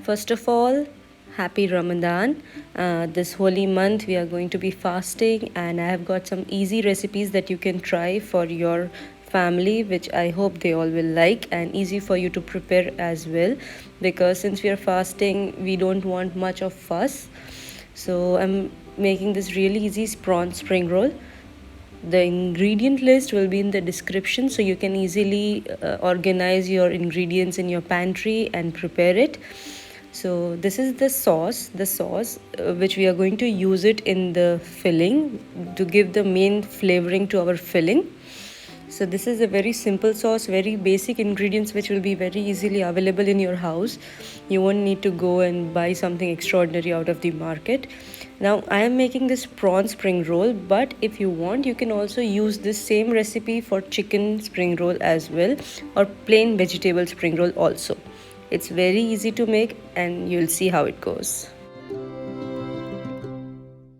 First of all, happy Ramadan. This holy month we are going to be fasting, and I have got some easy recipes that you can try for your family, which I hope they all will like, and easy for you to prepare as well, because since we are fasting we don't want much of fuss. So I'm making this really easy prawn spring roll. The ingredient list will be in the description, so you can easily organize your ingredients in your pantry and prepare it. So this is the sauce which we are going to use it in the filling to give the main flavoring to our filling. So this is a very simple sauce, very basic ingredients which will be very easily available in your house. You won't need to go and buy something extraordinary out of the market. Now I am making this prawn spring roll, but if you want you can also use this same recipe for chicken spring roll as well, or plain vegetable spring roll also. It's very easy to make and you'll see how it goes.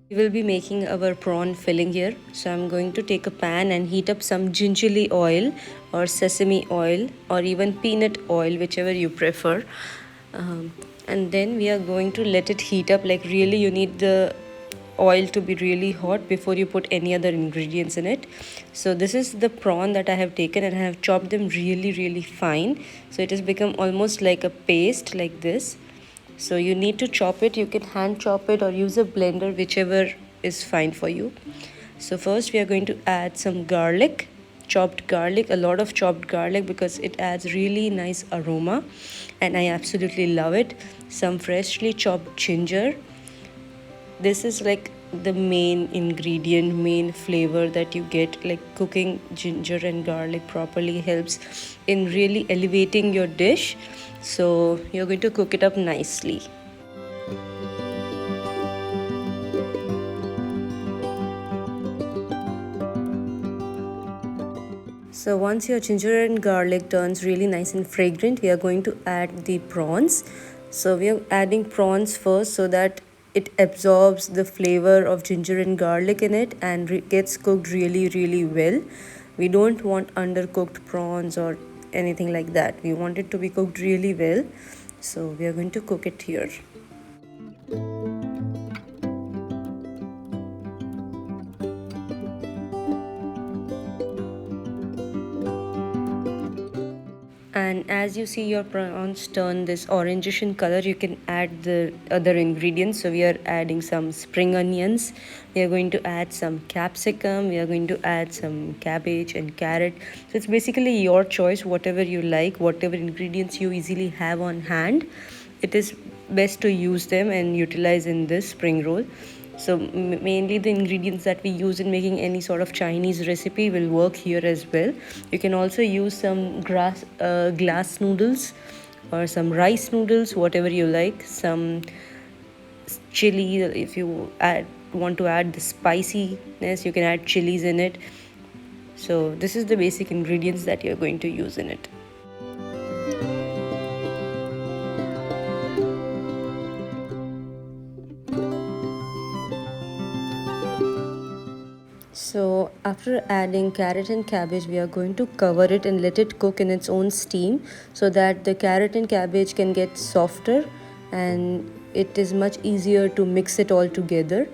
We will be making our prawn filling here. So I'm going to take a pan and heat up some gingerly oil or sesame oil or even peanut oil, whichever you prefer. And then we are going to let it heat up. Like really you need the oil to be really hot before you put any other ingredients in it. So this is the prawn that I have taken and I have chopped them really fine. So it has become almost like a paste like this. So you need to chop it. You can hand chop it or use a blender, whichever is fine for you. So first we are going to add some garlic, chopped garlic, a lot of chopped garlic, because it adds really nice aroma and I absolutely love it. Some freshly chopped ginger. This is like the main ingredient, main flavor that you get. Like cooking ginger and garlic properly helps in really elevating your dish. So you're going to cook it up nicely. So once your ginger and garlic turns really nice and fragrant, we are going to add the prawns. So we are adding prawns first so that it absorbs the flavor of ginger and garlic in it and gets cooked really well. We don't want undercooked prawns or anything like that. We want it to be cooked really well. So we are going to cook it here. And as you see your prawns turn this orangish in color, you can add the other ingredients. So we are adding some spring onions, we are going to add some capsicum, we are going to add some cabbage and carrot. So it's basically your choice, whatever you like, whatever ingredients you easily have on hand, it is best to use them and utilize in this spring roll. So mainly the ingredients that we use in making any sort of Chinese recipe will work here as well. You can also use some glass noodles or some rice noodles, whatever you like. Some chili, if you want to add the spiciness, you can add chilies in it. So this is the basic ingredients that you're going to use in it. So after adding carrot and cabbage, we are going to cover it and let it cook in its own steam so that the carrot and cabbage can get softer and it is much easier to mix it all together.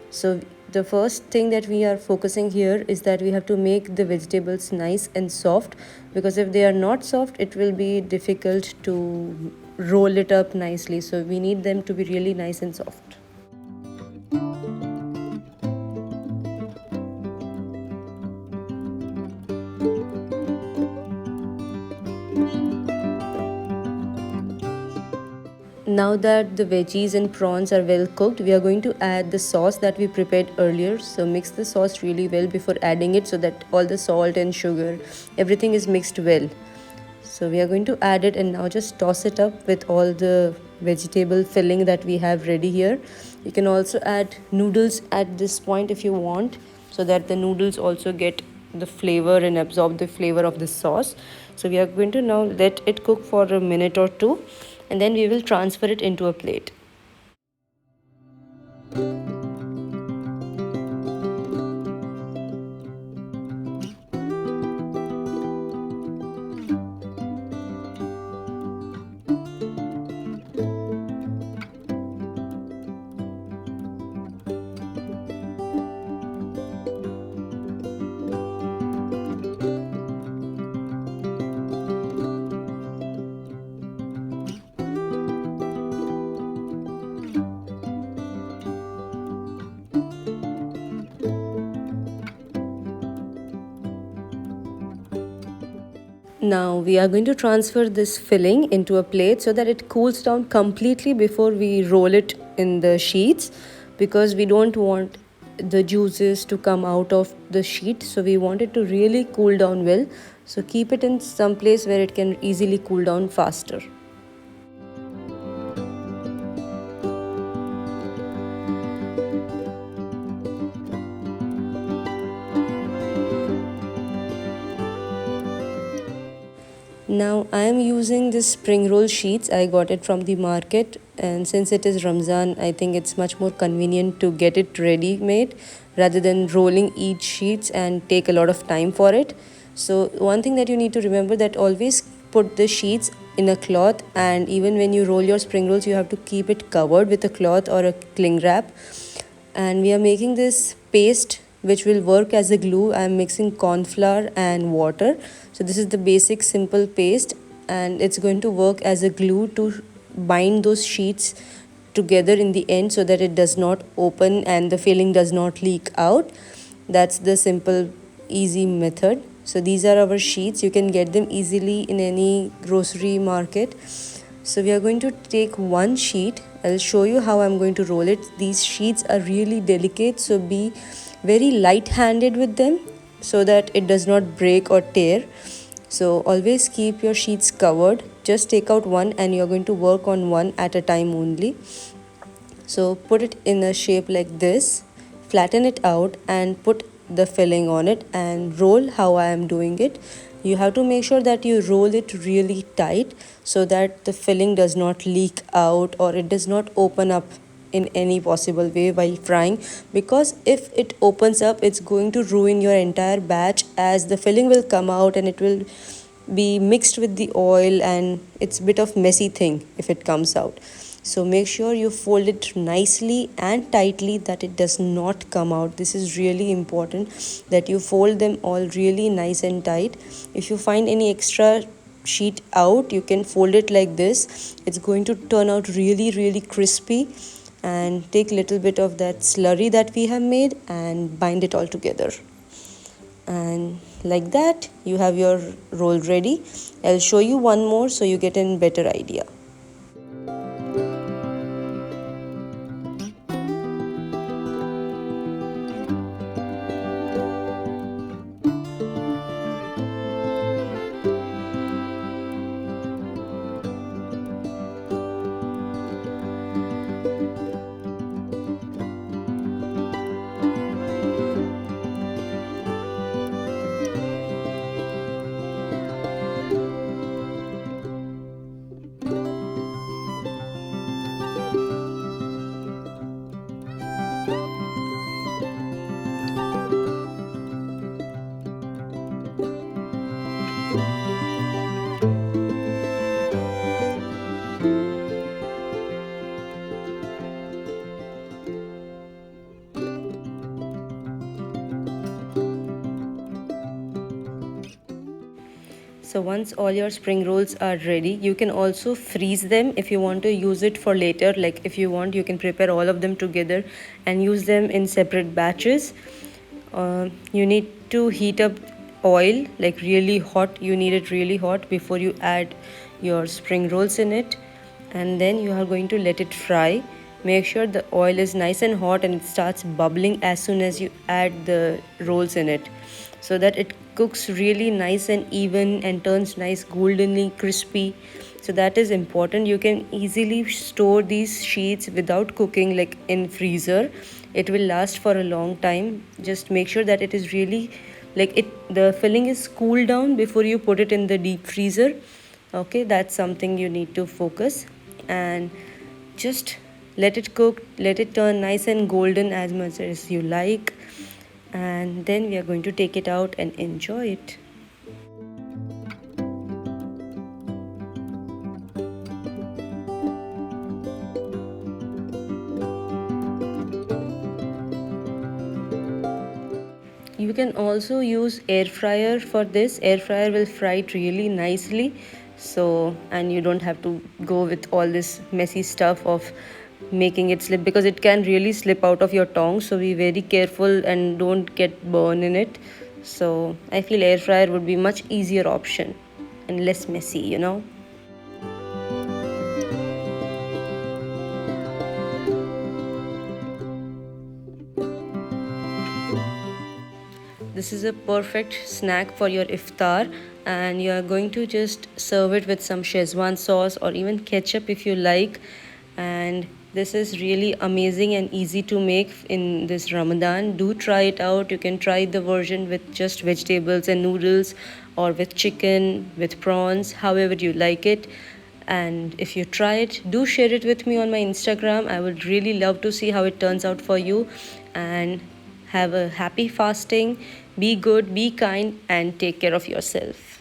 So the first thing that we are focusing here is that we have to make the vegetables nice and soft, because if they are not soft it will be difficult to roll it up nicely. So we need them to be really nice and soft. Now that the veggies and prawns are well cooked, we are going to add the sauce that we prepared earlier. So mix the sauce really well before adding it so that all the salt and sugar, everything is mixed well. So we are going to add it and now just toss it up with all the vegetable filling that we have ready here. You can also add noodles at this point if you want, so that the noodles also get the flavor and absorb the flavor of the sauce. So we are going to now let it cook for a minute or two and then we will transfer it into a plate. Now we are going to transfer this filling into a plate so that it cools down completely before we roll it in the sheets, because we don't want the juices to come out of the sheet, so we want it to really cool down well. So keep it in some place where it can easily cool down faster. Now I am using this spring roll sheets. I got it from the market, and since it is Ramzan, I think it's much more convenient to get it ready made rather than rolling each sheets and take a lot of time for it. So one thing that you need to remember, that always put the sheets in a cloth, and even when you roll your spring rolls you have to keep it covered with a cloth or a cling wrap. And we are making this paste which will work as a glue. I am mixing corn flour and water. So this is the basic simple paste, and it's going to work as a glue to bind those sheets together in the end so that it does not open and the filling does not leak out. That's the simple easy method. So these are our sheets. You can get them easily in any grocery market. So we are going to take one sheet. I'll show you how I'm going to roll it. These sheets are really delicate, so be very light-handed with them so that it does not break or tear. So always keep your sheets covered. Just take out one and you're going to work on one at a time only. So put it in a shape like this, flatten it out and put the filling on it and roll how I am doing it. You have to make sure that you roll it really tight so that the filling does not leak out or it does not open up in any possible way while frying, because if it opens up it's going to ruin your entire batch, as the filling will come out and it will be mixed with the oil and it's a bit of messy thing if it comes out. So make sure you fold it nicely and tightly that it does not come out. This is really important, that you fold them all really nice and tight. If you find any extra sheet out, you can fold it like this. It's going to turn out really crispy. And take little bit of that slurry that we have made and bind it all together. And like that you have your roll ready. I'll show you one more so you get a better idea. So once all your spring rolls are ready, you can also freeze them if you want to use it for later. Like if you want, you can prepare all of them together and use them in separate batches. You need to heat up oil like really hot. You need it really hot before you add your spring rolls in it, and then you are going to let it fry. Make sure the oil is nice and hot and it starts bubbling as soon as you add the rolls in it, so that it cooks really nice and even and turns nice goldenly crispy. So that is important. You can easily store these sheets without cooking, like in freezer. It will last for a long time. Just make sure that it is really like the filling is cooled down before you put it in the deep freezer. Okay, that's something you need to focus. And just let it cook, let it turn nice and golden as much as you like, and then we are going to take it out and enjoy it. You can also use air fryer for this. Air fryer will fry it really nicely. So, and you don't have to go with all this messy stuff of making it slip, because it can really slip out of your tongue. So be very careful and don't get burn in it. So I feel air fryer would be much easier option. and less messy, you know. This is a perfect snack for your iftar, and you are going to just serve it with some Szechuan sauce or even ketchup if you like. And this is really amazing and easy to make in this Ramadan. Do try it out. You can try the version with just vegetables and noodles, or with chicken, with prawns, however you like it. And if you try it, do share it with me on my Instagram. I would really love to see how it turns out for you. And have a happy fasting. Be good, be kind, and take care of yourself.